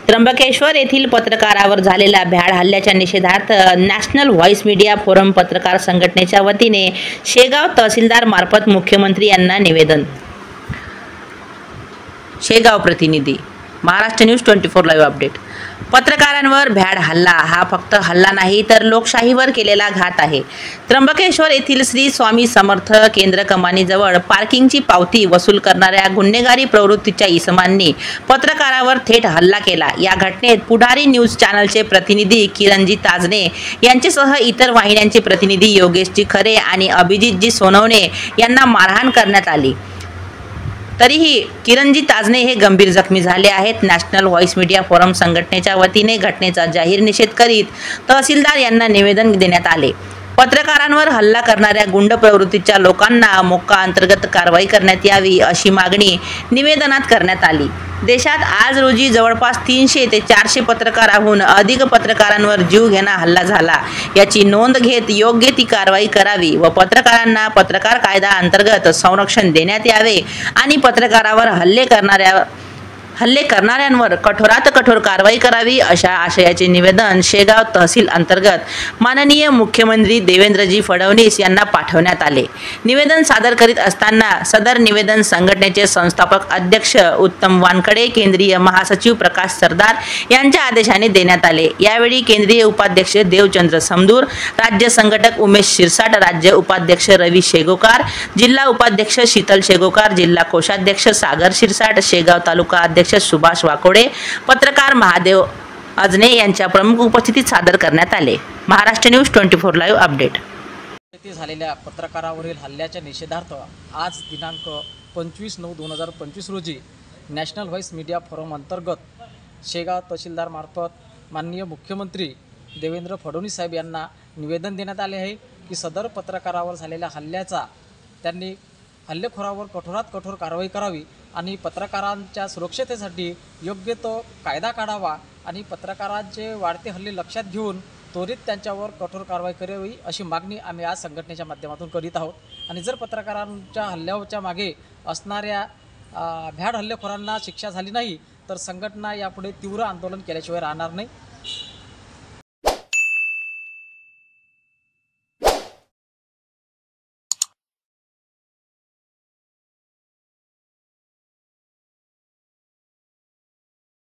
त्र्यंबकेश्वर येथील पत्रकारावर झालेल्या भ्याड हल्ल्याच्या निषेधार्थ नॅशनल व्हॉइस मीडिया फोरम पत्रकार संघटनेच्या वतीने शेगाव तहसीलदार मार्फत मुख्यमंत्री यांना निवेदन। शेगाव प्रतिनिधी महाराष्ट्र न्यूज 24 लाईव्ह अपडेट। पत्रकारांवर भ्याड हल्ला हा फक्त हल्ला नाही तर लोकशाहीवर केलेला घात आहे। त्र्यंबकेश्वर येथील श्री स्वामी समर्थ केंद्र कमानीजवळ पार्किंगची पावती वसूल करणाऱ्या गुन्हेगारी प्रवृत्तीच्या इसमांनी पत्रकारावर थेट हल्ला केला। या घटनेत पुढारी न्यूज चॅनलचे प्रतिनिधी किरणजी ताजने यांच्यासह इतर वाहिन्यांचे प्रतिनिधी योगेशजी खरे आणि अभिजितजी सोनवणे यांना मारहाण करण्यात आली। तरीही किरणजी ताजने हे गंभीर जखमी झाले आहेत। नॅशनल व्हॉइस मीडिया फोरम संघटनेच्या वतीने घटनेचा जाहीर निषेध करीत तहसीलदार यांना निवेदन देण्यात आले। पत्रकारांवर हल्ला करणाऱ्या गुंड प्रवृत्तीच्या लोकांना मोक्का अंतर्गत कारवाई करण्यात यावी अशी मागणी निवेदनात करण्यात आली। देशात आज रोजी जवळपास 300 ते 400 पत्रकारांहून अधिक पत्रकारांवर जीवघेणा हल्ला झाला। याची नोंद घेत योग्य ती कारवाई करावी व पत्रकारांना पत्रकार कायदा अंतर्गत संरक्षण देण्यात यावे आणि पत्रकारावर हल्ले करणाऱ्यांवर कठोरात कठोर कारवाई करावी अशा आशयाचे निवेदन शेगाव तहसील अंतर्गत माननीय मुख्यमंत्री देवेंद्रजी फडणवीस यांना पाठवण्यात आले। निवेदन सादर करीत असताना सदर निवेदन संघटनेचे संस्थापक अध्यक्ष उत्तम वानकडे, केंद्रीय महासचिव प्रकाश सरदार यांच्या आदेशाने देण्यात आले। यावेळी केंद्रीय उपाध्यक्ष देवचंद्र समदूर, राज्य संघटक उमेश शिरसाट, राज्य उपाध्यक्ष रवी शेगोकार, जिल्हा उपाध्यक्ष शीतल शेगोकार, जिल्हा कोषाध्यक्ष सागर शिरसाट, शेगाव तालुका अध्यक्ष सुभाष वाकोडे, पत्रकार महादेव अजने यांच्या प्रमुख उपस्थितीत सादर करण्यात आले। Maharashtra news 24 live update. झालेल्या पत्रकारावरील हल्ल्याच्या निषेधार्थ आज दिनांक 25/9/2025 रोजी नॅशनल व्हॉइस मीडिया फोरम अंतर्गत शेगाव तहसीलदार मार्फत माननीय मुख्यमंत्री देवेंद्र फडणवीस साहेब यांना निवेदन देण्यात आले आहे की सदर पत्रकारावर झालेल्या हल्ल्याचा त्यांनी हल्लेखोरावर कठोरात कठोर कारवाई करावी आणि पत्रकारांच्या सुरक्षतेसाठी योग्य तो कायदा काढावा आणि पत्रकारांचे वाढते हल्ले लक्षात घेऊन त्वरित त्यांच्यावर कठोर कारवाई करावी अशी मागणी आम्ही आज संघटनेच्या माध्यमातून करीत आहोत। आणि जर पत्रकारांच्या हल्ल्याच्या मागे असणाऱ्या भ्याड हल्लेखोरांना शिक्षा झाली नाही तर संघटना यापुढे तीव्र आंदोलन केल्याशिवाय राहणार नाही।